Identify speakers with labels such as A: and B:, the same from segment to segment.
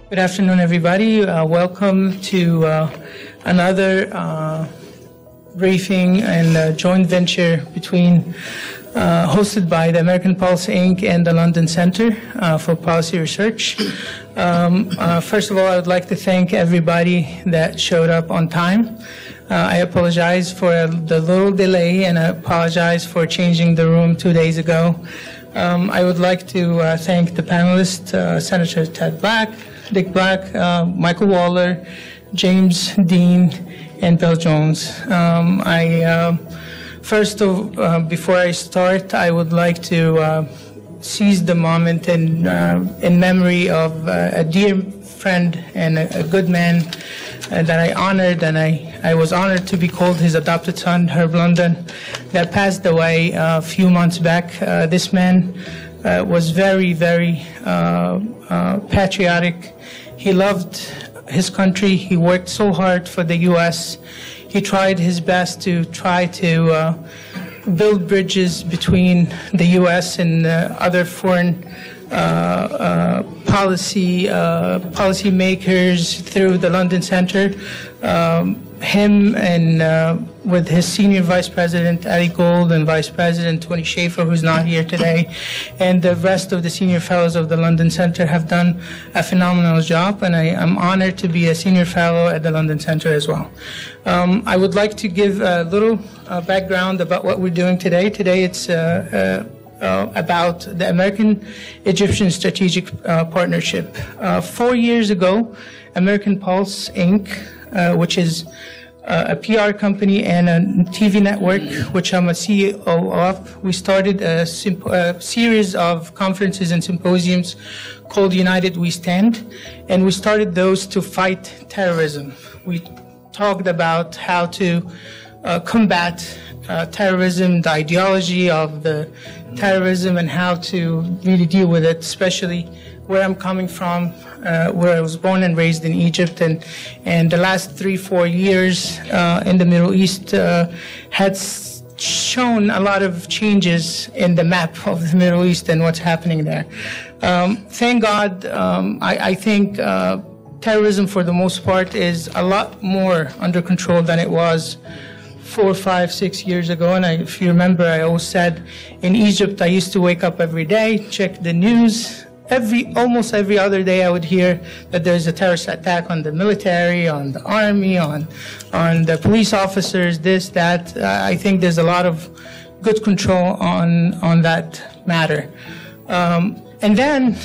A: Good afternoon, everybody. Welcome to another briefing and joint venture hosted by the American Pulse Inc. and the London Center for Policy Research. First of all, I would like to thank everybody that showed up on time. I apologize for the little delay, and I apologize for changing the room 2 days ago. I would like to thank the panelists, Senator Ted Black, Dick Black, Michael Waller, James Dean, and Bill Jones. Before I start, I would like to seize the moment in memory of a dear friend and a good man that I honored, and I was honored to be called his adopted son, Herb London, that passed away a few months back. This man was very, very patriotic. He loved his country. He worked so hard for the U.S. He tried his best to build bridges between the U.S. and other foreign policy makers through the London Center. Him and with his senior vice president, Ali Gold, and vice president, Tony Schaefer, who's not here today, and the rest of the senior fellows of the London Center have done a phenomenal job, and I am honored to be a senior fellow at the London Center as well. I would like to give a little background about what we're doing today. Today it's about the American-Egyptian Strategic Partnership. 4 years ago, American Pulse Inc., which is a PR company and a TV network, which I'm a CEO of, we started a series of conferences and symposiums called United We Stand, and we started those to fight terrorism. We talked about how to combat terrorism, the ideology of the terrorism, and how to really deal with it, especially where I'm coming from, where I was born and raised in Egypt, and the last 3-4 years in the Middle East had shown a lot of changes in the map of the Middle East and what's happening there. Thank God, I think terrorism for the most part is a lot more under control than it was 4, 5, 6 years ago. And if you remember, I always said in Egypt, I used to wake up every day, check the news. Almost every other day I would hear that there's a terrorist attack on the military, on the army, on the police officers, this, that. I think there's a lot of good control on that matter. And then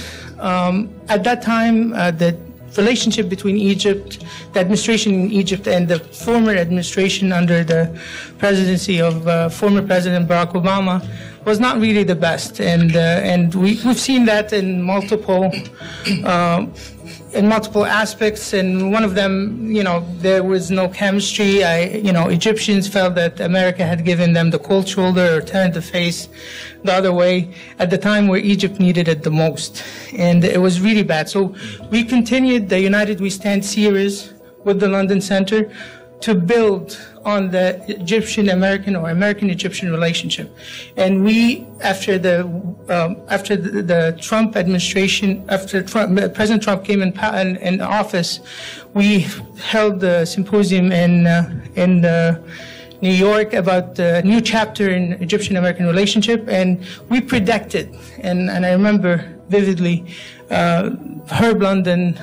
A: at that time, the relationship between Egypt, the administration in Egypt, and the former administration under the presidency of former President Barack Obama was not really the best, and we've seen that in multiple aspects. And one of them, there was no chemistry. Egyptians felt that America had given them the cold shoulder or turned the face the other way at the time where Egypt needed it the most, and it was really bad. So we continued the United We Stand series with the London Center to build on the Egyptian-American or American-Egyptian relationship. And we, after the Trump administration, President Trump came in office, we held the symposium in New York about the new chapter in Egyptian-American relationship, and we predicted, and I remember vividly, Herb London,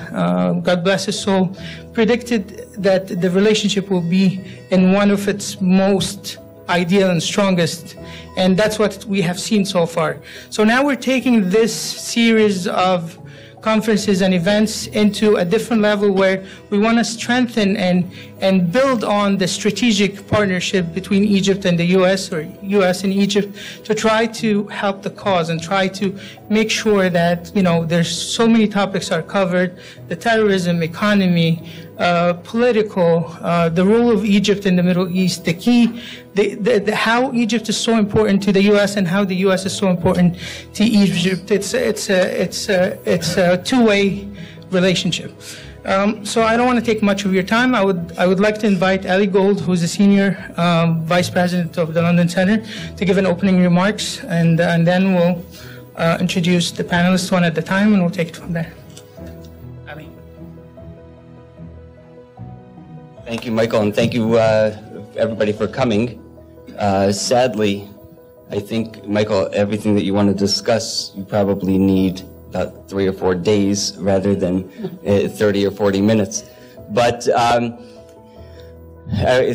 A: God bless his soul, predicted that the relationship will be in one of its most ideal and strongest, and that's what we have seen so far. So now we're taking this series of conferences and events into a different level where we want to strengthen and build on the strategic partnership between Egypt and the U.S. or U.S. and Egypt to try to help the cause and try to make sure that, there's so many topics are covered: the terrorism, economy, political, the role of Egypt in the Middle East, the key, how Egypt is so important to the U.S. and how the U.S. is so important to Egypt. It's a two-way relationship. So I don't want to take much of your time. I would like to invite Ali Gold, who's the senior vice president of the London Center, to give an opening remarks, and then we'll introduce the panelists one at a time, and we'll take it from there. Ali.
B: Thank you, Michael, and thank you, everybody, for coming. Sadly, I think, Michael, everything that you want to discuss, you probably need about 3 or 4 days rather than 30 or 40 minutes. But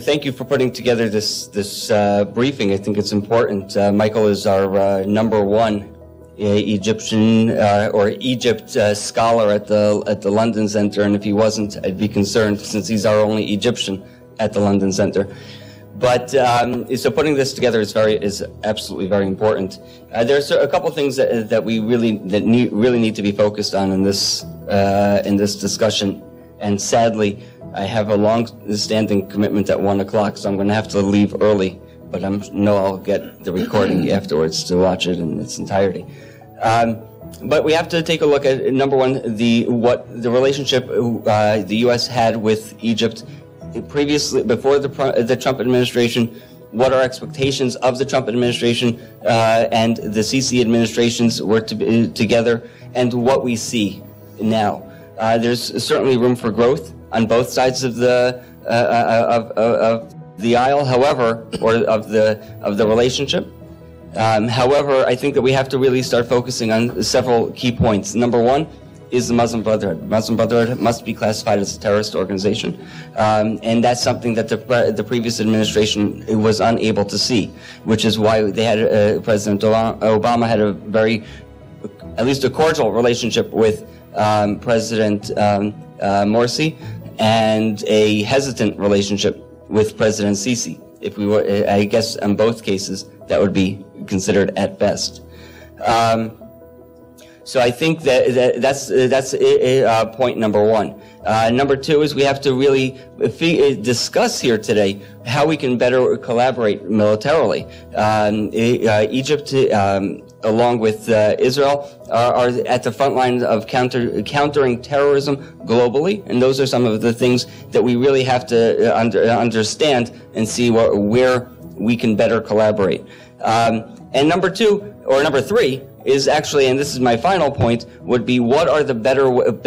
B: thank you for putting together this briefing. I think it's important. Michael is our #1 Egyptian or Egypt scholar at the London Center, and if he wasn't, I'd be concerned since he's our only Egyptian at the London Center. But so putting this together is absolutely very important. There's a couple of things that we really need to be focused on in this discussion, and sadly, I have a long-standing commitment at 1 o'clock, so I'm going to have to leave early. But I know I'll get the recording afterwards to watch it in its entirety. But we have to take a look at #1, the relationship the U.S. had with Egypt previously, before the Trump administration, what our expectations of the Trump administration and the Sisi administrations were together, and what we see now. There's certainly room for growth on both sides of the aisle, however, or of the relationship. However, I think that we have to really start focusing on several key points. #1 is the Muslim Brotherhood. Muslim Brotherhood must be classified as a terrorist organization, and that's something that the previous administration was unable to see, which is why they had President Obama had a at least a cordial relationship with President Morsi, and a hesitant relationship with President Sisi. If we were, I guess, in both cases, that would be considered at best. So I think that's point #1. #2 is we have to really discuss here today how we can better collaborate militarily. Egypt, along with Israel, are at the front lines of countering terrorism globally, and those are some of the things that we really have to understand and see where we can better collaborate. And #3 is actually, and this is my final point, would be what are the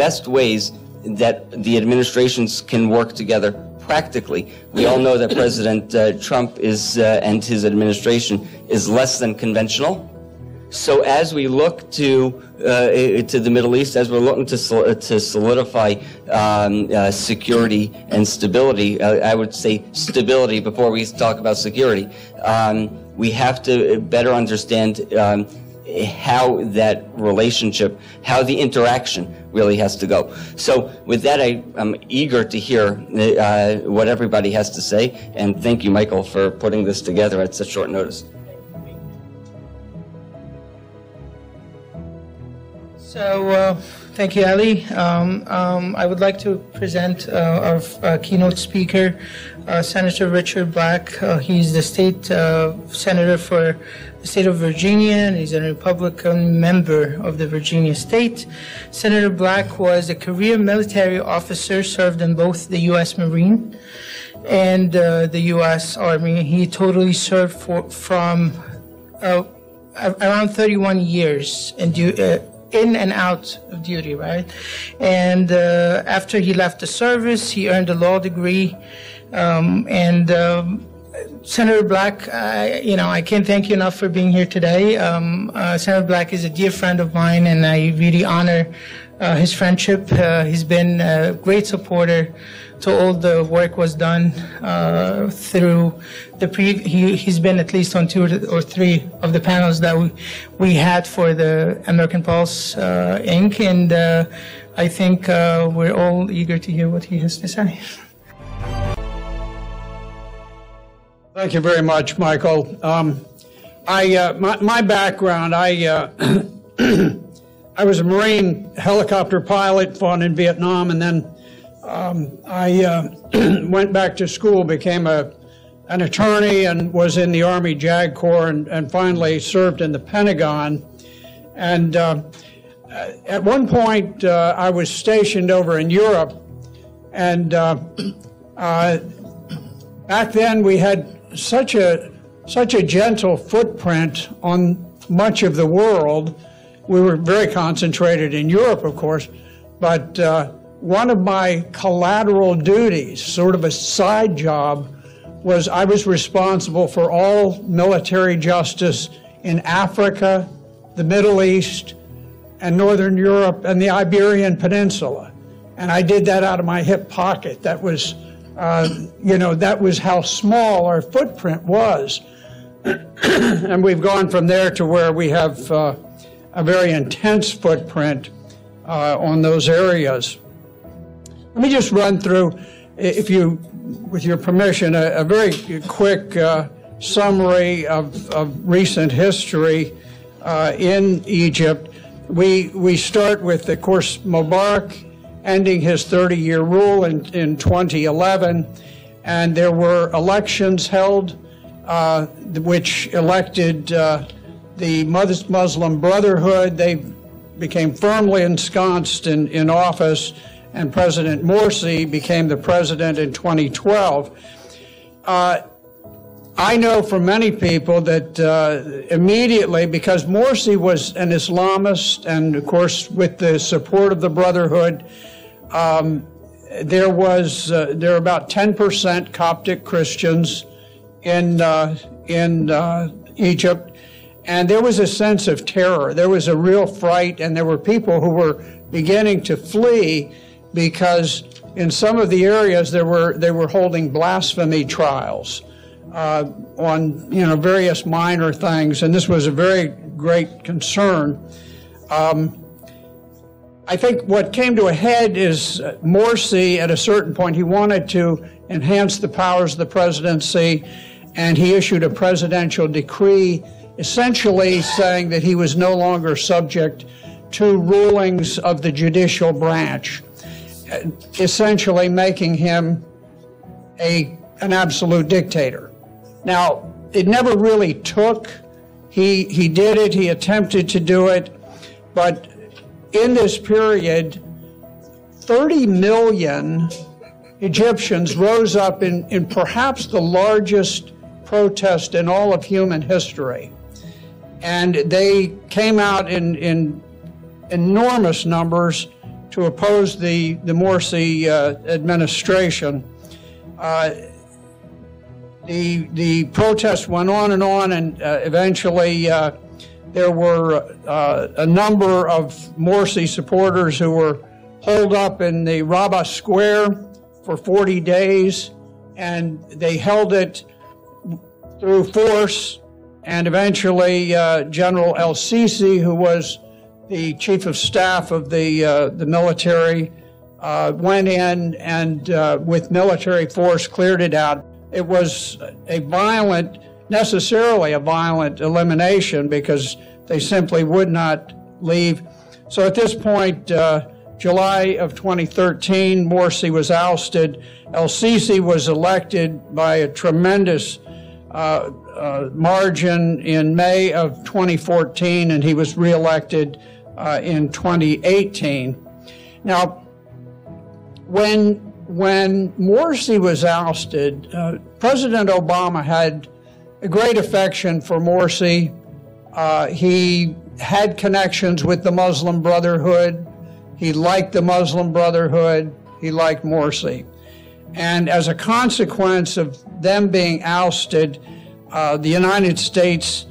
B: best ways that the administrations can work together practically. We all know that President Trump is and his administration is less than conventional. So as we look to the Middle East, as we're looking to solidify security and stability, I would say stability before we talk about security, we have to better understand how that relationship, how the interaction really has to go. So with that, I'm eager to hear what everybody has to say, and thank you, Michael, for putting this together at such short notice.
A: So, thank you, Ali. I would like to present our keynote speaker, Senator Richard Black. He's the state senator for the state of Virginia, and he's a Republican member of the Virginia state. Senator Black was a career military officer, served in both the U.S. Marine and the U.S. Army. He totally served from around 31 years in and out of duty, right? And after he left the service, he earned a law degree. Senator Black, I can't thank you enough for being here today. Senator Black is a dear friend of mine, and I really honor his friendship. He's been a great supporter to all the work was done through he's been at least on 2 or 3 of the panels that we had for the American Pulse Inc. And I think we're all eager to hear what he has to say.
C: Thank you very much, Michael. My background, I was a Marine helicopter pilot, fought in Vietnam, and then I went back to school, became an attorney, and was in the Army JAG Corps, and finally served in the Pentagon. And at one point, I was stationed over in Europe, and back then we had such a gentle footprint on much of the world. We were very concentrated in Europe, of course, but one of my collateral duties, sort of a side job, was I was responsible for all military justice in Africa, the Middle East, and Northern Europe, and the Iberian Peninsula. And I did that out of my hip pocket. That was, that was how small our footprint was. And we've gone from there to where we have a very intense footprint on those areas. Let me just run through, if you, with your permission, a very quick summary of recent history in Egypt. We start with, of course, Mubarak ending his 30-year rule in 2011, and there were elections held which elected the Muslim Brotherhood. They became firmly ensconced in office, and President Morsi became the president in 2012. I know from many people that immediately, because Morsi was an Islamist, and of course with the support of the Brotherhood, there are about 10% Coptic Christians in Egypt, and there was a sense of terror. There was a real fright, and there were people who were beginning to flee because in some of the areas they were holding blasphemy trials on various minor things, and this was a very great concern. I think what came to a head is Morsi, at a certain point, he wanted to enhance the powers of the presidency, and he issued a presidential decree essentially saying that he was no longer subject to rulings of the judicial branch, essentially making him an absolute dictator. Now, it never really took. He did it, he attempted to do it, but in this period, 30 million Egyptians rose up in perhaps the largest protest in all of human history. And they came out in enormous numbers to oppose the Morsi administration. The protests went on, and eventually there were a number of Morsi supporters who were holed up in the Rabah Square for 40 days, and they held it through force, and eventually General El-Sisi, who was the chief of staff of the military, went in and with military force cleared it out. It was necessarily a violent elimination because they simply would not leave. So at this point, July of 2013, Morsi was ousted. El-Sisi was elected by a tremendous margin in May of 2014, and he was reelected in 2018. Now, when Morsi was ousted, President Obama had a great affection for Morsi. He had connections with the Muslim Brotherhood. He liked the Muslim Brotherhood. He liked Morsi. And as a consequence of them being ousted, the United States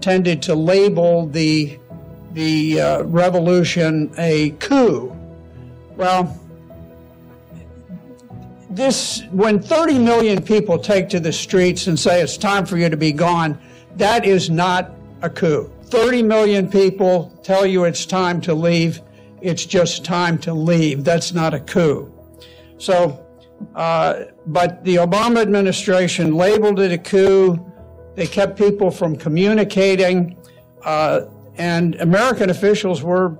C: tended to label the revolution a coup. Well, when 30 million people take to the streets and say it's time for you to be gone, that is not a coup. 30 million people tell you it's time to leave. It's just time to leave. That's not a coup. So, but the Obama administration labeled it a coup. They kept people from communicating, and American officials were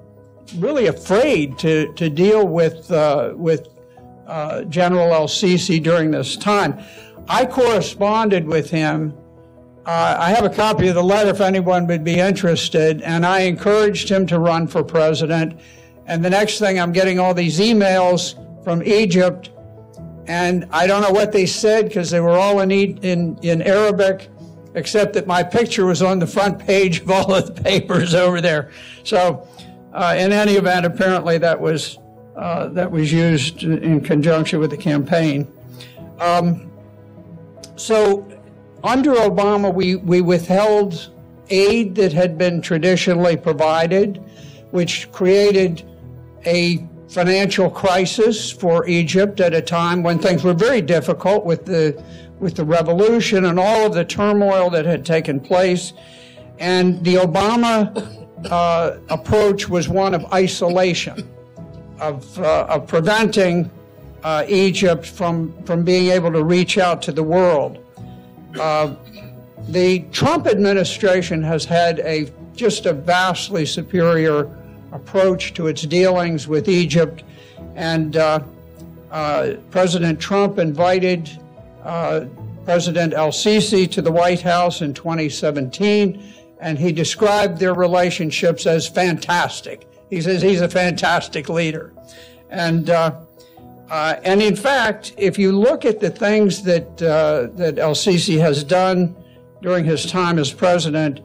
C: really afraid to deal with General El-Sisi during this time. I corresponded with him. I have a copy of the letter if anyone would be interested, and I encouraged him to run for president. And the next thing, I'm getting all these emails from Egypt, and I don't know what they said because they were all in Arabic, except that my picture was on the front page of all of the papers over there. So in any event, apparently that was that was used in conjunction with the campaign. So under Obama, we withheld aid that had been traditionally provided, which created a financial crisis for Egypt at a time when things were very difficult with the revolution and all of the turmoil that had taken place. And the Obama approach was one of isolation, of preventing Egypt from being able to reach out to the world. The Trump administration has had just a vastly superior approach to its dealings with Egypt, and President Trump invited President el-Sisi to the White House in 2017, and he described their relationships as fantastic. He says he's a fantastic leader. And in fact, if you look at the things that el-Sisi has done during his time as president,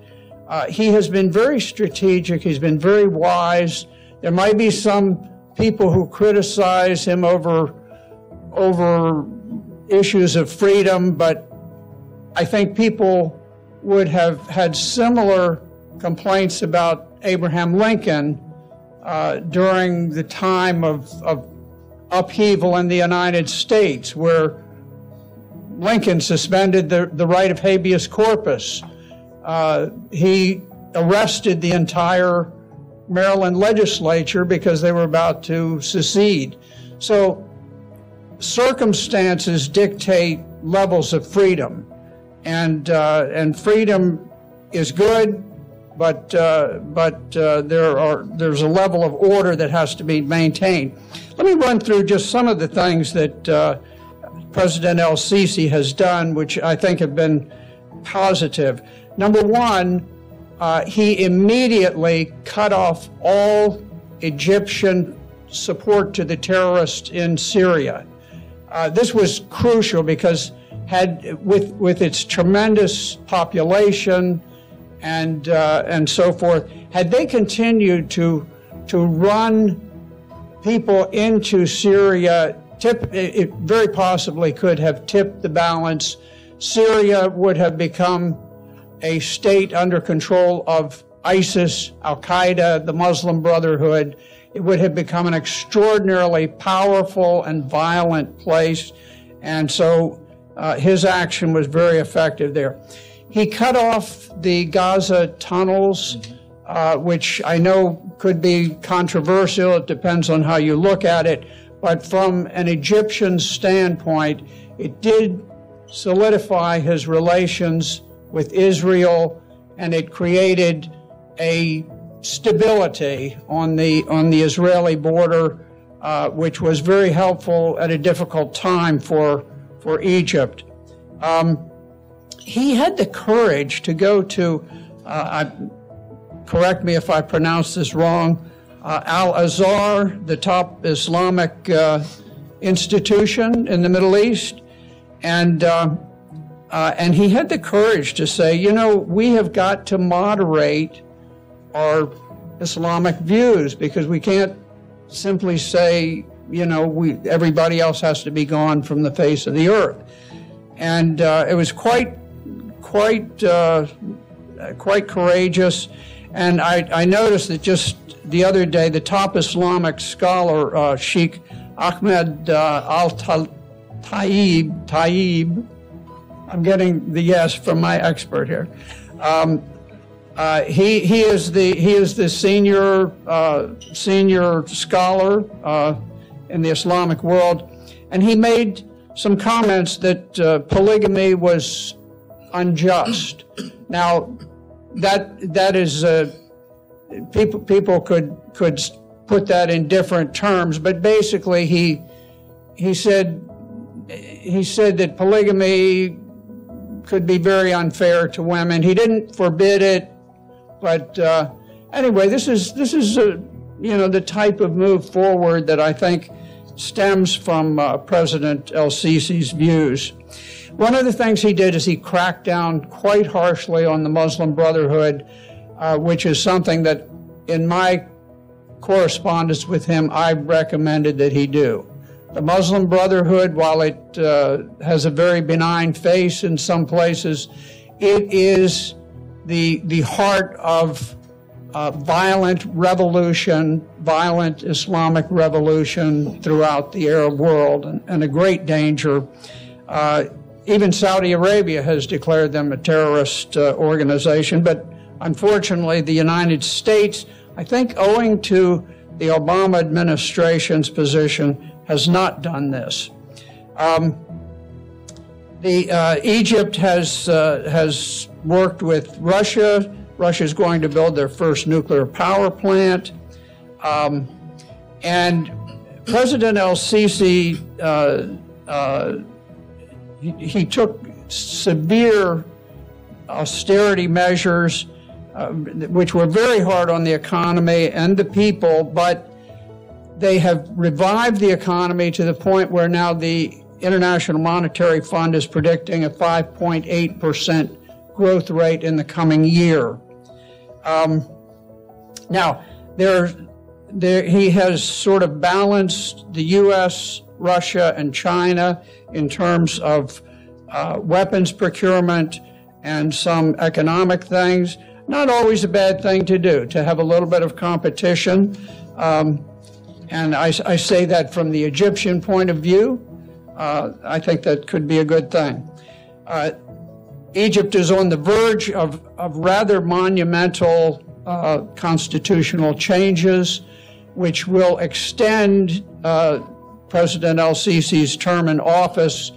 C: he has been very strategic. He's been very wise. There might be some people who criticize him over issues of freedom, but I think people would have had similar complaints about Abraham Lincoln during the time of upheaval in the United States, where Lincoln suspended the right of habeas corpus. He arrested the entire Maryland legislature because they were about to secede. So circumstances dictate levels of freedom, and freedom is good, but there's a level of order that has to be maintained. Let me run through just some of the things that President el-Sisi has done, which I think have been positive. Number one, he immediately cut off all Egyptian support to the terrorists in Syria. This was crucial because with its tremendous population and so forth, had they continued to run people into Syria, it very possibly could have tipped the balance. Syria would have become a state under control of ISIS, Al-Qaeda, the Muslim Brotherhood. It would have become an extraordinarily powerful and violent place, and so his action was very effective there. He cut off the Gaza tunnels, which I know could be controversial. It depends on how you look at it, but from an Egyptian standpoint, it did solidify his relations with Israel, and it created a stability on the Israeli border, which was very helpful at a difficult time for Egypt. He had the courage to go to, correct me if I pronounce this wrong, Al-Azhar, the top Islamic institution in the Middle East, and he had the courage to say, you know, we have got to moderate our Islamic views because we can't simply say, you know, everybody else has to be gone from the face of the earth. And it was quite courageous. And I noticed that just the other day, the top Islamic scholar, Sheikh Ahmed Taib, I'm getting the yes from my expert here. He is the senior scholar in the Islamic world, and he made some comments that polygamy was unjust. Now, that is people could put that in different terms, but basically he said that polygamy could be very unfair to women. He didn't forbid it, but anyway, this is the type of move forward that I think stems from President el-Sisi's views. One of the things he did is he cracked down quite harshly on the Muslim Brotherhood, which is something that, in my correspondence with him, I recommended that he do. The Muslim Brotherhood, while it has a very benign face in some places, it is the heart of violent revolution, violent Islamic revolution throughout the Arab world, and a great danger. Even Saudi Arabia has declared them a terrorist organization, but unfortunately the United States, I think owing to the Obama administration's position, has not done this. Egypt has worked with Russia. Russia is going to build their first nuclear power plant. And President el-Sisi, he took severe austerity measures, which were very hard on the economy and the people, but they have revived the economy to the point where now the International Monetary Fund is predicting a 5.8% growth rate in the coming year. Now, he has sort of balanced the U.S., Russia, and China in terms of weapons procurement and some economic things. Not always a bad thing to do, to have a little bit of competition. And I say that from the Egyptian point of view. I think that could be a good thing. Egypt is on the verge of rather monumental constitutional changes, which will extend President el-Sisi's term in office,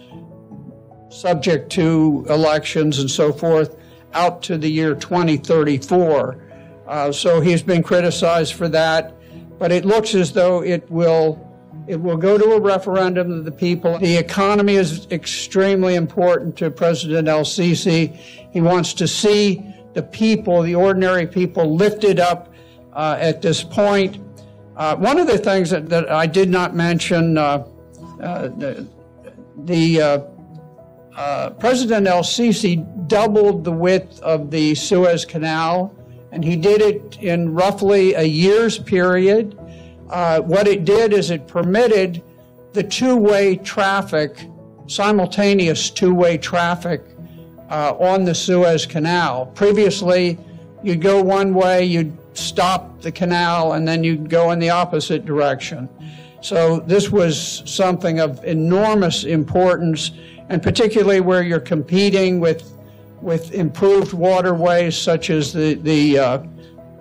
C: subject to elections and so forth, out to the year 2034. So he's been criticized for that, but it looks as though it will go to a referendum of the people. The economy is extremely important to President el-Sisi. He wants to see the people, the ordinary people, lifted up at this point. One of the things that I did not mention, President el-Sisi doubled the width of the Suez Canal, and he did it in roughly a year's period. What it did is it permitted the two-way traffic, simultaneous two-way traffic on the Suez Canal. Previously, you'd go one way, you'd stop the canal, and then you'd go in the opposite direction. So this was something of enormous importance, and particularly where you're competing with improved waterways such as the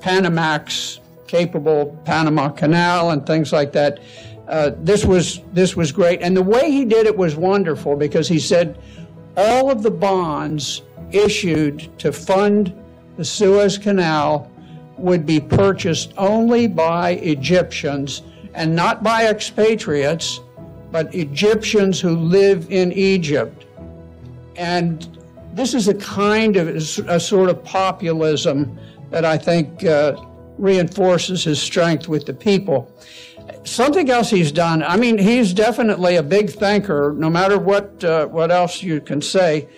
C: Panamax capable Panama Canal and things like that. This was great, and the way he did it was wonderful, because he said all of the bonds issued to fund the Suez Canal would be purchased only by Egyptians, and not by expatriates, but Egyptians who live in Egypt. And this is a kind of a sort of populism that I think reinforces his strength with the people. Something else he's done, I mean, he's definitely a big thinker, no matter what else you can say.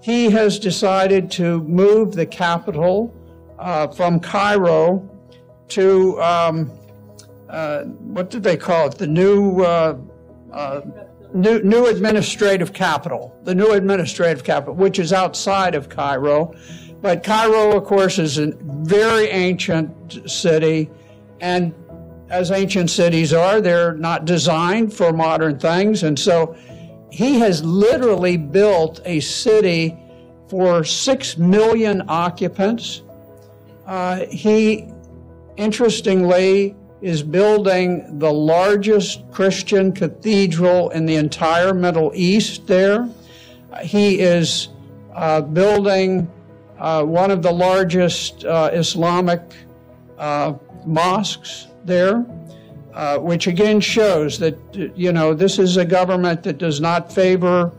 C: He has decided to move the capital from Cairo to, what did they call it? The new administrative capital, which is outside of Cairo. But Cairo, of course, is a very ancient city, and as ancient cities are, they're not designed for modern things. And so he has literally built a city for 6 million occupants. He, interestingly, is building the largest Christian cathedral in the entire Middle East there. He is building one of the largest Islamic mosques there, which again shows that, you know, this is a government that does not favor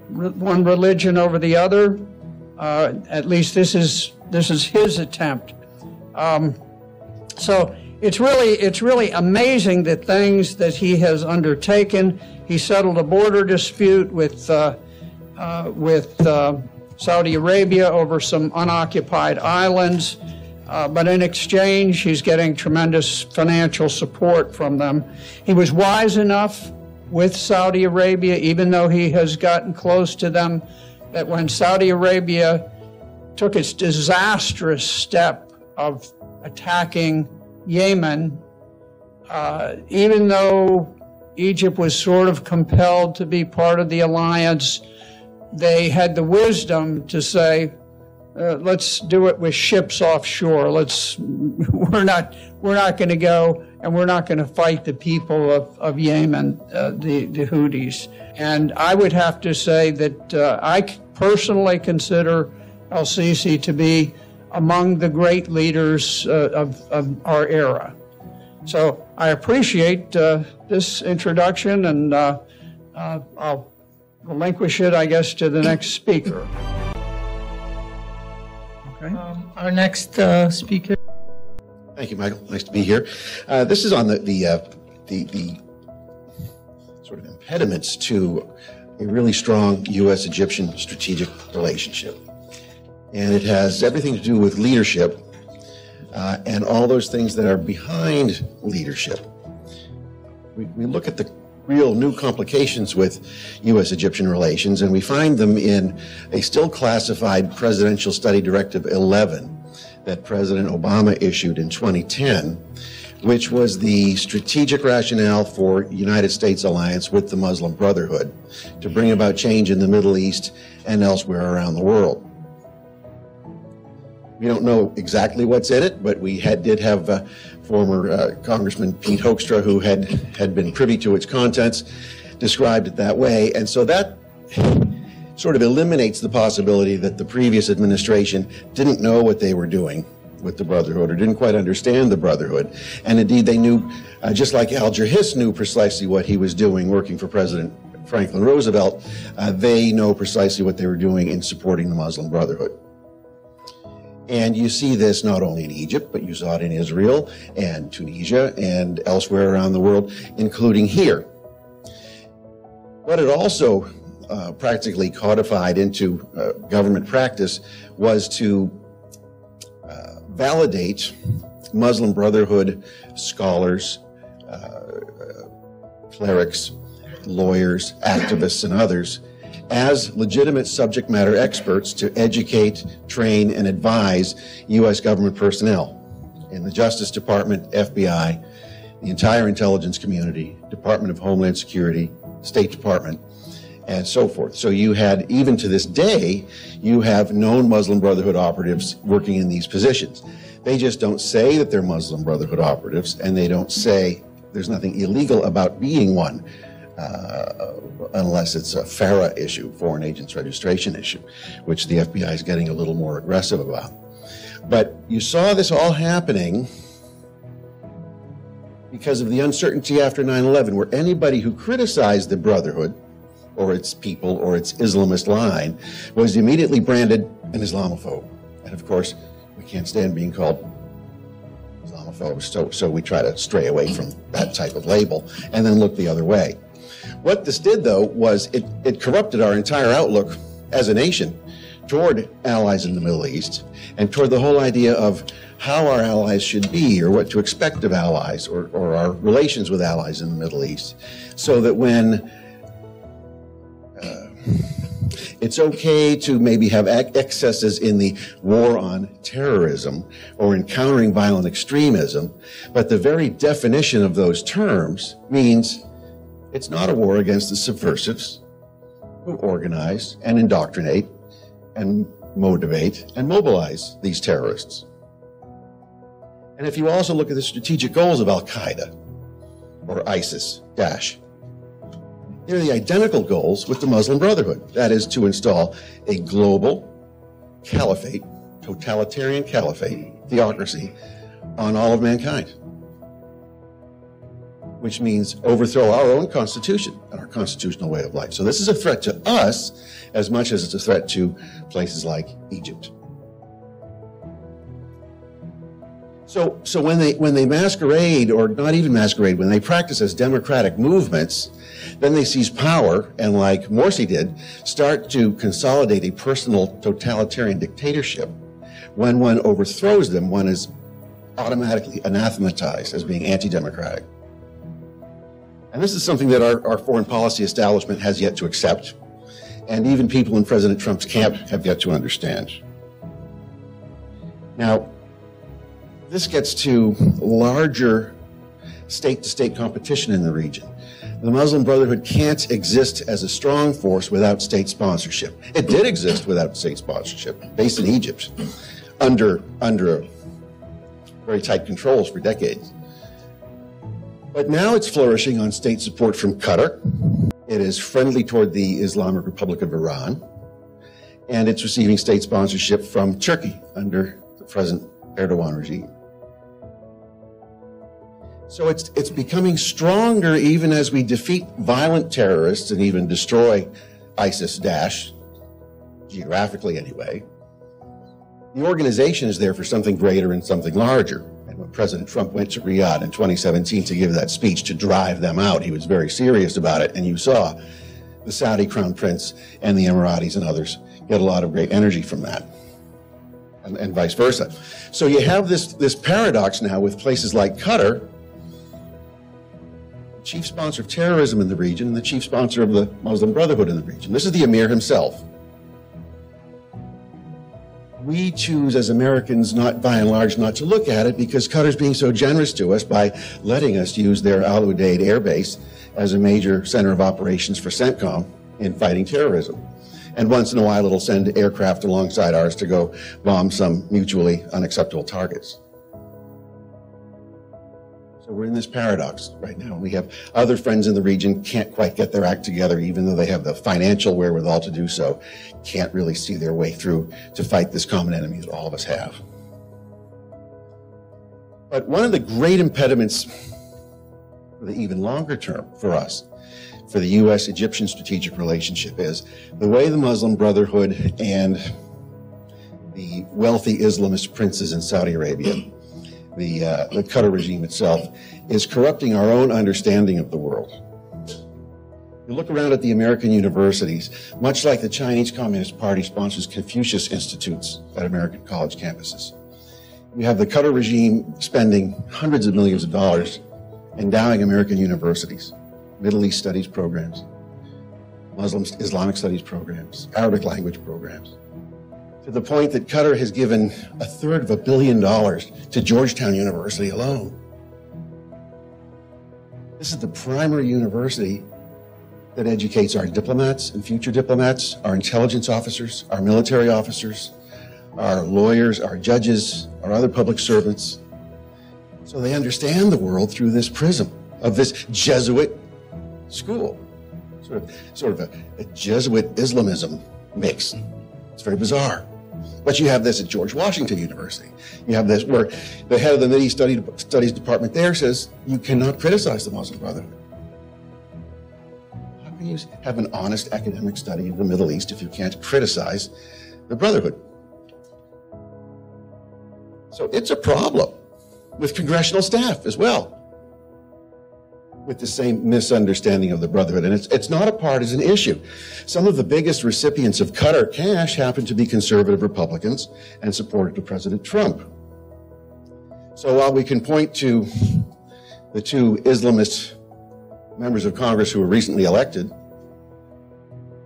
C: one religion over the other. At least this is his attempt. So it's really amazing the things that he has undertaken. He settled a border dispute with Saudi Arabia over some unoccupied islands. but in exchange, he's getting tremendous financial support from them. He was wise enough with Saudi Arabia, even though he has gotten close to them, that when Saudi Arabia took its disastrous step of attacking Yemen, even though Egypt was sort of compelled to be part of the alliance, they had the wisdom to say, let's do it with ships offshore. We're not going to go, and we're not going to fight the people of Yemen, the Houthis. And I would have to say that I personally consider al-Sisi to be among the great leaders of our era. So I appreciate this introduction, and I'll relinquish it, I guess, to the next speaker. Okay.
A: Our next speaker.
D: Thank you, Michael. Nice to be here. This is on the sort of impediments to a really strong U.S.-Egyptian strategic relationship. And it has everything to do with leadership and all those things that are behind leadership. We look at the real new complications with U.S.-Egyptian relations, and we find them in a still classified Presidential Study Directive 11 that President Obama issued in 2010, which was the strategic rationale for United States alliance with the Muslim Brotherhood to bring about change in the Middle East and elsewhere around the world. We don't know exactly what's in it, but we did have former Congressman Pete Hoekstra, who had been privy to its contents, described it that way. And so that sort of eliminates the possibility that the previous administration didn't know what they were doing with the Brotherhood or didn't quite understand the Brotherhood. And indeed, they knew, just like Alger Hiss knew precisely what he was doing working for President Franklin Roosevelt, they know precisely what they were doing in supporting the Muslim Brotherhood. And you see this not only in Egypt, but you saw it in Israel and Tunisia and elsewhere around the world, including here. What it also practically codified into government practice was to validate Muslim Brotherhood scholars, clerics, lawyers, activists, and others as legitimate subject matter experts to educate, train, and advise U.S. government personnel in the Justice Department, FBI, the entire intelligence community, Department of Homeland Security, State Department, and so forth. So you had, even to this day, you have known Muslim Brotherhood operatives working in these positions. They just don't say that they're Muslim Brotherhood operatives, and they don't say there's nothing illegal about being one. Unless it's a FARA issue, Foreign Agents Registration issue, which the FBI is getting a little more aggressive about. But you saw this all happening because of the uncertainty after 9/11, where anybody who criticized the Brotherhood or its people or its Islamist line was immediately branded an Islamophobe. And of course, we can't stand being called Islamophobes, so we try to stray away from that type of label and then look the other way. What this did, though, was it corrupted our entire outlook as a nation toward allies in the Middle East and toward the whole idea of how our allies should be or what to expect of allies or our relations with allies in the Middle East. So that when it's okay to maybe have excesses in the war on terrorism or in countering violent extremism, but the very definition of those terms means it's not a war against the subversives who organize and indoctrinate and motivate and mobilize these terrorists. And if you also look at the strategic goals of Al-Qaeda or ISIS, Daesh, they're the identical goals with the Muslim Brotherhood. That is to install a global caliphate, totalitarian caliphate, theocracy on all of mankind, which means overthrow our own constitution and our constitutional way of life. So this is a threat to us as much as it's a threat to places like Egypt. So when they masquerade, or not even masquerade, when they practice as democratic movements, then they seize power and, like Morsi did, start to consolidate a personal totalitarian dictatorship when one overthrows them, one is automatically anathematized as being anti-democratic. And this is something that our foreign policy establishment has yet to accept, and even people in President Trump's camp have yet to understand. Now, this gets to larger state-to-state competition in the region. The Muslim Brotherhood can't exist as a strong force without state sponsorship. It did exist without state sponsorship, based in Egypt, under very tight controls for decades. But now it's flourishing on state support from Qatar. It is friendly toward the Islamic Republic of Iran, and it's receiving state sponsorship from Turkey under the present Erdogan regime. So it's becoming stronger even as we defeat violent terrorists and even destroy ISIS-Daesh, geographically anyway. The organization is there for something greater and something larger. And when President Trump went to Riyadh in 2017 to give that speech to drive them out, he was very serious about it. And you saw the Saudi Crown Prince and the Emiratis and others get a lot of great energy from that, and vice versa. So you have this paradox now with places like Qatar, chief sponsor of terrorism in the region and the chief sponsor of the Muslim Brotherhood in the region. This is the Emir himself. We choose as Americans, not by and large, not to look at it because Qatar's being so generous to us by letting us use their Al Udeid air base as a major center of operations for CENTCOM in fighting terrorism. And once in a while it'll send aircraft alongside ours to go bomb some mutually unacceptable targets. So we're in this paradox right now. We have other friends in the region can't quite get their act together, even though they have the financial wherewithal to do so, can't really see their way through to fight this common enemy that all of us have. But one of the great impediments for the even longer term for us, for the U.S.-Egyptian strategic relationship, is the way the Muslim Brotherhood and the wealthy Islamist princes in Saudi Arabia, the Qatar regime itself, is corrupting our own understanding of the world. You look around at the American universities, much like the Chinese Communist Party sponsors Confucius Institutes at American college campuses. You have the Qatar regime spending hundreds of millions of dollars endowing American universities, Middle East studies programs, Muslim Islamic studies programs, Arabic language programs, to the point that Qatar has given $250 million to Georgetown University alone. This is the primary university that educates our diplomats and future diplomats, our intelligence officers, our military officers, our lawyers, our judges, our other public servants, so they understand the world through this prism of this Jesuit school, sort of a Jesuit Islamism mix. It's very bizarre. But you have this at George Washington University. You have this where the head of the Middle East Studies Department there says, you cannot criticize the Muslim Brotherhood. How can you have an honest academic study of the Middle East if you can't criticize the Brotherhood? So it's a problem with congressional staff as well, with the same misunderstanding of the Brotherhood. And it's not a partisan issue. Some of the biggest recipients of Qatar cash happen to be conservative Republicans and supported to President Trump. So while we can point to the two Islamist members of Congress who were recently elected,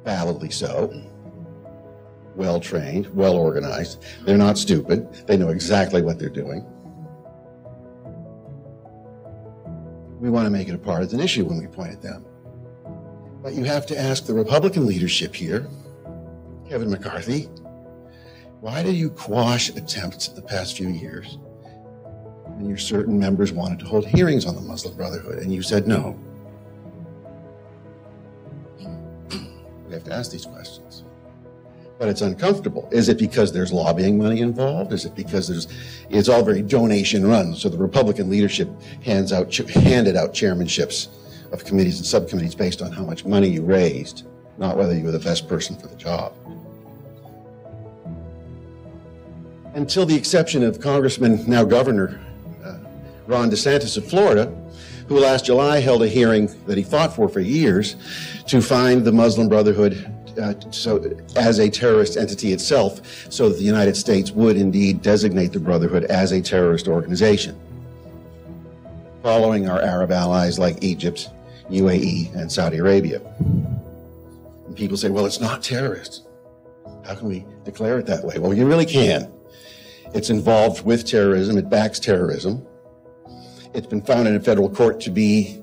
D: validly so, well-trained, well-organized, they're not stupid, they know exactly what they're doing. We want to make it a partisan issue when we point at them. But you have to ask the Republican leadership here, Kevin McCarthy, why did you quash attempts in the past few years when your certain members wanted to hold hearings on the Muslim Brotherhood and you said no? We have to ask these questions. But it's uncomfortable. Is it because there's lobbying money involved? Is it because it's all very donation run? So the Republican leadership handed out chairmanships of committees and subcommittees based on how much money you raised, not whether you were the best person for the job. Until the exception of Congressman, now Governor, Ron DeSantis of Florida, who last July held a hearing that he fought for years to find the Muslim Brotherhood as a terrorist entity itself, so that the United States would indeed designate the Brotherhood as a terrorist organization, following our Arab allies like Egypt, UAE, and Saudi Arabia. And people say, well, it's not terrorist. How can we declare it that way? Well, you really can. It's involved with terrorism. It backs terrorism. It's been found in a federal court to be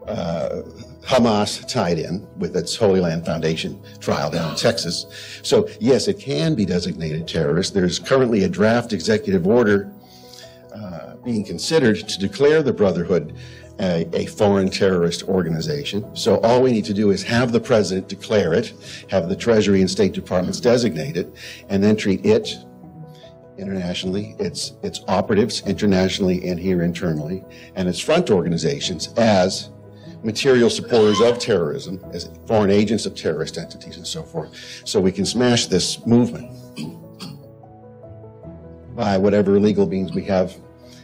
D: Hamas tied in with its Holy Land Foundation trial down in Texas. So, yes, it can be designated terrorist. There's currently a draft executive order being considered to declare the Brotherhood a foreign terrorist organization. So all we need to do is have the president declare it, have the Treasury and State Departments designate it, and then treat it internationally, its operatives internationally and here internally, and its front organizations as material supporters of terrorism, as foreign agents of terrorist entities and so forth, so we can smash this movement by whatever legal means we have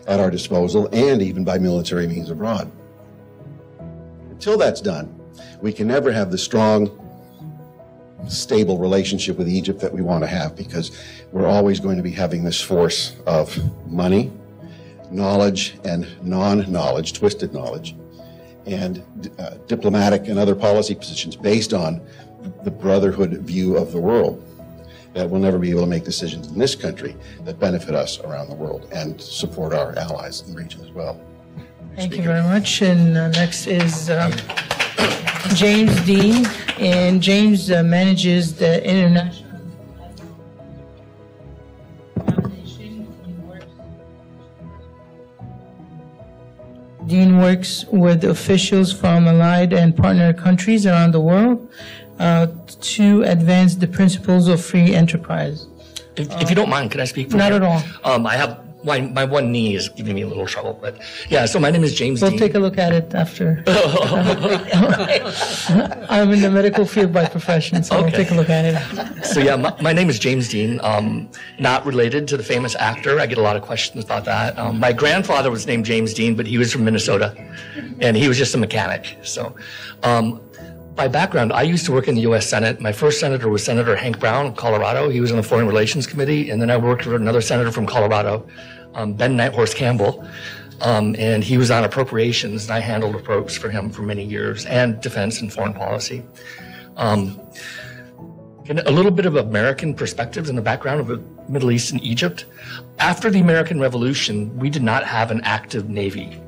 D: at our disposal, and even by military means abroad. Until that's done, we can never have the strong, stable relationship with Egypt that we want to have, because we're always going to be having this force of money, knowledge, and non-knowledge, twisted knowledge, and diplomatic and other policy positions based on the Brotherhood view of the world, that we'll never be able to make decisions in this country that benefit us around the world and support our allies in the region as well.
A: Thank you very much. And next is James Dean. And James manages the international foundation. Dean works with officials from allied and partner countries around the world to advance the principles of free enterprise.
E: If you don't mind, could I speak for
A: Not
E: you?
A: at all.
E: I have my one knee is giving me a little trouble, but yeah. So my name is James
A: We'll
E: Dean.
A: take a look at it after. I'm in the medical field by profession, so
E: Okay.
A: we'll take a look at it.
E: So yeah, my name is James Dean. Not related to the famous actor. I get a lot of questions about that. My grandfather was named James Dean, but he was from Minnesota, and he was just a mechanic. So. By background, I used to work in the U.S. Senate. My first senator was Senator Hank Brown of Colorado. He was on the Foreign Relations Committee. And then I worked with another senator from Colorado, Ben Nighthorse Campbell. And he was on appropriations, and I handled approps for him for many years, and defense and foreign policy. A little bit of American perspectives in the background of the Middle East and Egypt. After the American Revolution, we did not have an active Navy.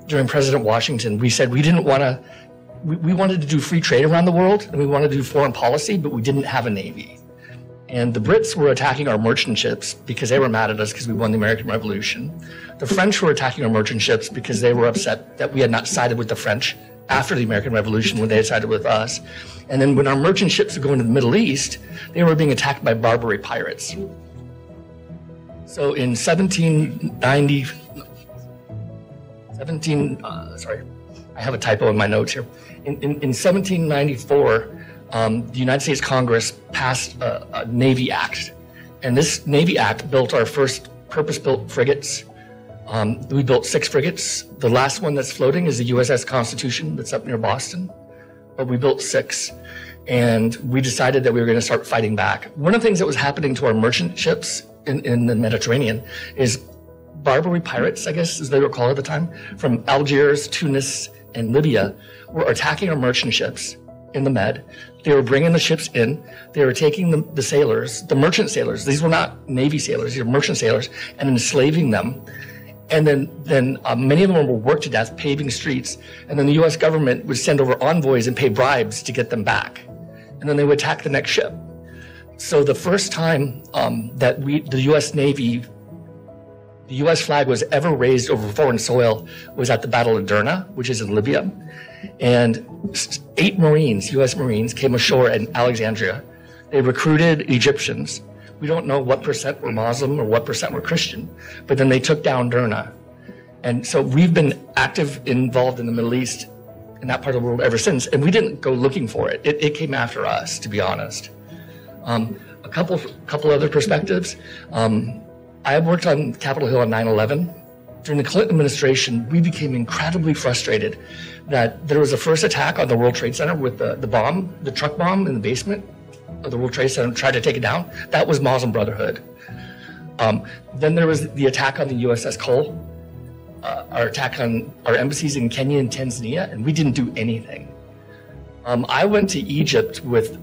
E: During President Washington, we said we didn't want to. We wanted to do free trade around the world, and we wanted to do foreign policy, but we didn't have a Navy. And the Brits were attacking our merchant ships because they were mad at us because we won the American Revolution. The French were attacking our merchant ships because they were upset that we had not sided with the French after the American Revolution when they had sided with us. And then when our merchant ships were going to the Middle East, they were being attacked by Barbary pirates. So in 1794, I have a typo in my notes here. In 1794, the United States Congress passed a Navy Act. And this Navy Act built our first purpose-built frigates. We built 6 frigates. The last one that's floating is the USS Constitution that's up near Boston. But we built 6. And we decided that we were going to start fighting back. One of the things that was happening to our merchant ships in the Mediterranean is Barbary pirates, I guess as they were called at the time, from Algiers, Tunis, and Libya were attacking our merchant ships in the Med. They were bringing the ships in. They were taking the sailors, the merchant sailors. These were not Navy sailors. These were merchant sailors, and enslaving them. And then many of them were worked to death paving streets. And then the U.S. government would send over envoys and pay bribes to get them back. And then they would attack the next ship. So the first time that the U.S. Navy, the U.S. flag was ever raised over foreign soil was at the Battle of Derna, which is in Libya. And 8 Marines, U.S. Marines, came ashore in Alexandria. They recruited Egyptians. We don't know what percent were Muslim or what percent were Christian, but then they took down Derna. And so we've been involved in the Middle East, in that part of the world ever since, and we didn't go looking for it. It came after us, to be honest. A couple other perspectives. I worked on Capitol Hill on 9/11, during the Clinton administration, we became incredibly frustrated that there was a first attack on the World Trade Center with the bomb, the truck bomb in the basement of the World Trade Center, tried to take it down. That was Muslim Brotherhood. Then there was the attack on the USS Cole, our attack on our embassies in Kenya and Tanzania, and we didn't do anything. I went to Egypt with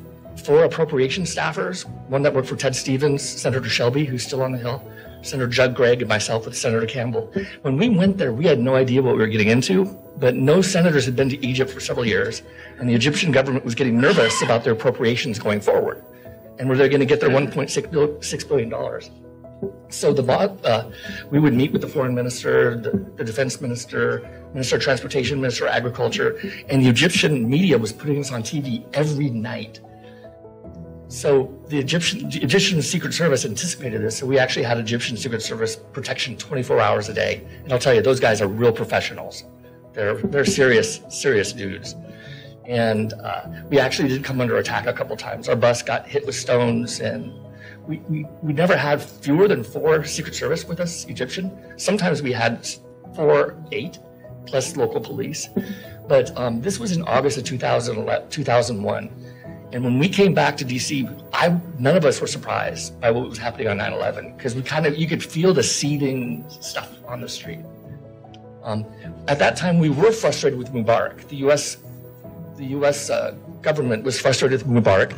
E: 4 appropriation staffers, one that worked for Ted Stevens, Senator Shelby, who's still on the Hill, Senator Judd Gregg, and myself with Senator Campbell. When we went there, we had no idea what we were getting into, but no senators had been to Egypt for several years, and the Egyptian government was getting nervous about their appropriations going forward, and were they going to get their $1.6 billion. So we would meet with the foreign minister, the defense minister, minister of transportation, minister of agriculture, and the Egyptian media was putting us on TV every night. So the Egyptian Secret Service anticipated this, so we actually had Egyptian Secret Service protection 24 hours a day. And I'll tell you, those guys are real professionals. They're serious dudes. And we actually did come under attack a couple times. Our bus got hit with stones, and we never had fewer than 4 Secret Service with us, Egyptian. Sometimes we had 4, 8, plus local police. But this was in August of 2001. And when we came back to DC, none of us were surprised by what was happening on 9/11, because you could feel the seething stuff on the street. At that time, we were frustrated with Mubarak. The U.S. Government was frustrated with Mubarak.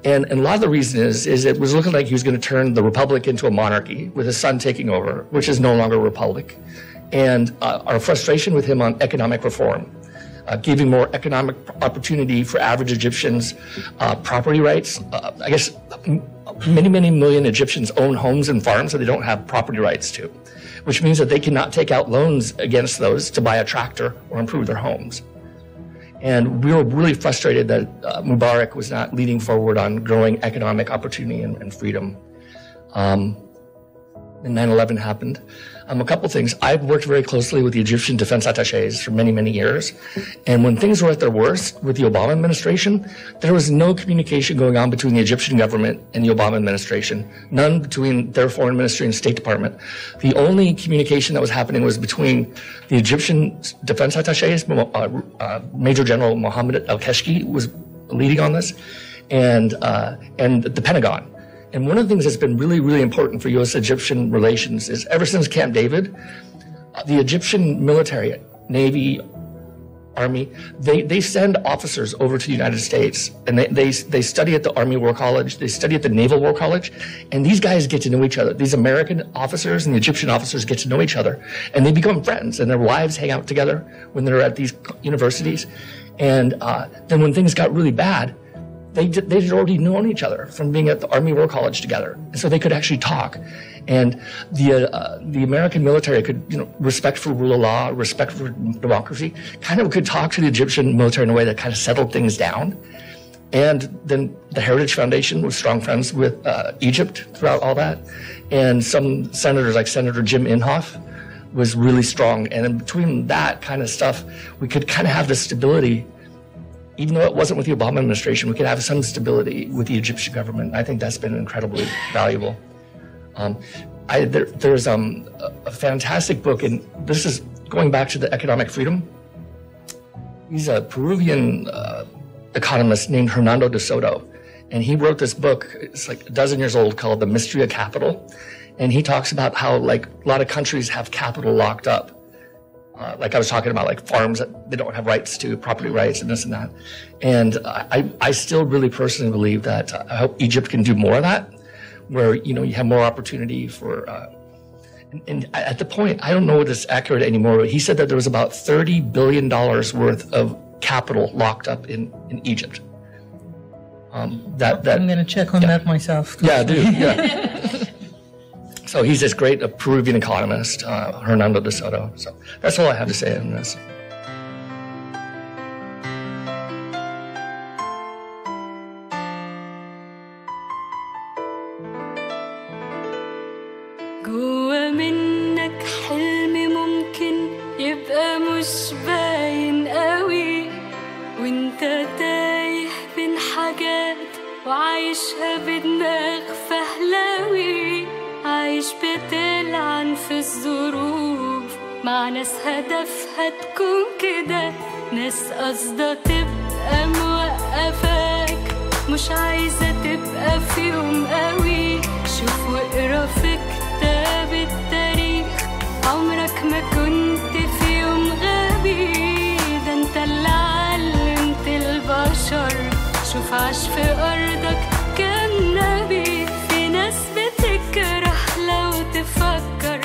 E: And a lot of the reason is it was looking like he was going to turn the republic into a monarchy with his son taking over, which is no longer a republic. And our frustration with him on economic reform, giving more economic opportunity for average Egyptians, property rights. I guess many million Egyptians own homes and farms that they don't have property rights to, which means that they cannot take out loans against those to buy a tractor or improve their homes. And we were really frustrated that Mubarak was not leading forward on growing economic opportunity and freedom. And 9/11 happened. A couple things. I've worked very closely with the Egyptian defense attachés for many years. And when things were at their worst with the Obama administration, there was no communication going on between the Egyptian government and the Obama administration, none between their foreign ministry and State Department. The only communication that was happening was between the Egyptian defense attachés, Major General Mohammed al-Keshki was leading on this, and the Pentagon. And one of the things that's been really important for U.S.-Egyptian relations is ever since Camp David, the Egyptian military, Navy, Army, they send officers over to the United States, and they study at the Army War College, they study at the Naval War College, and these guys get to know each other. These American officers and the Egyptian officers get to know each other, and they become friends, and their wives hang out together when they're at these universities. And then when things got really bad, they'd already known each other from being at the Army War College together, so they could actually talk. And the American military could, respect for rule of law, respect for democracy, kind of could talk to the Egyptian military in a way that kind of settled things down. And then the Heritage Foundation was strong friends with Egypt throughout all that. And some senators, like Senator Jim Inhofe, was really strong. And in between that kind of stuff, we could kind of have this stability. Even though it wasn't with the Obama administration, we could have some stability with the Egyptian government. I think that's been incredibly valuable. There's a fantastic book, and this is going back to the economic freedom. He's a Peruvian economist named Hernando de Soto, and he wrote this book, it's like a dozen years old, called The Mystery of Capital. And he talks about how, like, a lot of countries have capital locked up. Like I was talking about, like farms that they don't have rights to, property rights and this and that. And I still really personally believe that I hope Egypt can do more of that, where, you have more opportunity for, and at the point, I don't know if it's accurate anymore, but he said that there was about $30 billion worth of capital locked up in Egypt. I'm
A: going to check on that myself.
E: Yeah, dude, yeah. So he's this great Peruvian economist, Hernando de Soto. So that's all I have to say on this.
F: جوا منك حلم ممكن يبقى مش باين قوي، وانت تايه بين حاجات وعايشها بدماغ فهلاوي. مش بتلعن في الظروف، مع ناس هدفها تكون كده، ناس قصدها تبقى موقفاك، مش عايزة تبقى فيهم قوي. شوف واقرا في كتاب التاريخ، عمرك ما كنت في يوم غبي، ده انت اللي علمت البشر. شوف عاش في أرضك كام نبي، في ناس بتكره لو تفكر،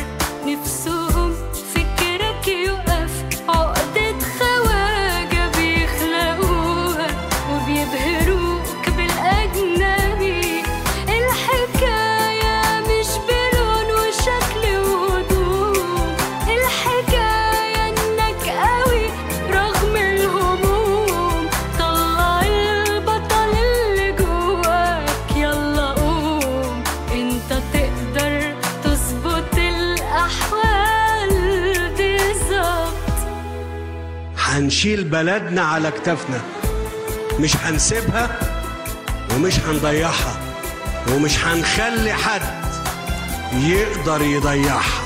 F: نفسهم فكرك يقف، عقدة خواجة بيخلقوها وبيبهروك بالأجنبي. الحكاية مش بلون وشكل وهدوء، الحكاية إنك قوي رغم الهموم. طلع البطل اللي جواك، يلا قوم، انت تقدر تظبط الأحوال بالظبط.
G: هنشيل بلدنا على كتافنا، مش هنسيبها ومش هنضيعها، ومش هنخلي حد يقدر يضيعها.